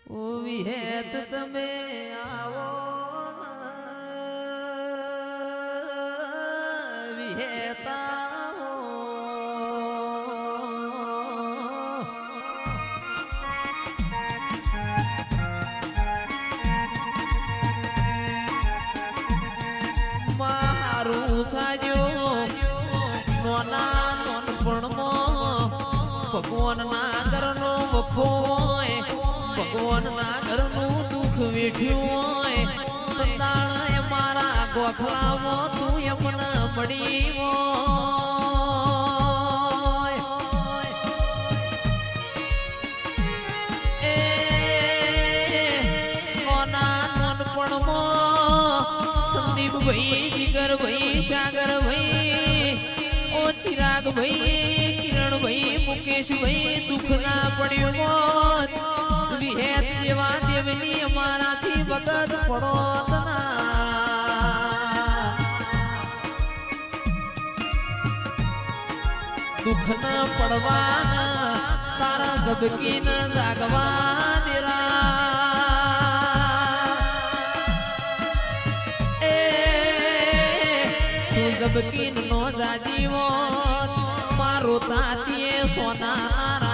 ઓ વિહેત તમે આવો વિહેતા હો મારું થાજો નોના નોનપણમાં ભગવાન ના ઘરનો વખો હોય ભગવાન ના ઘરનું દુઃખ વેઠ્યું હોય તાણે મારા ગોખલામાં તું એમને મળી હોય એ નોના નોનપણમાં સંદીપ ભાઈ જીગર ભાઈ સાગર ભાઈ ઓ ચિરાગ ભાઈ કિરણ ભાઈ મુકેશ ભાઈ દુઃખ ના પડ્યું મોત વિહેત જેવા દેવની અમારાથી વગત પડોત ના દુઃખ ના પડવાના તારા ઝબકી ન જાગવા દેરા એ તું ઝબકી નો જાજીવો મારો તાતીએ સોના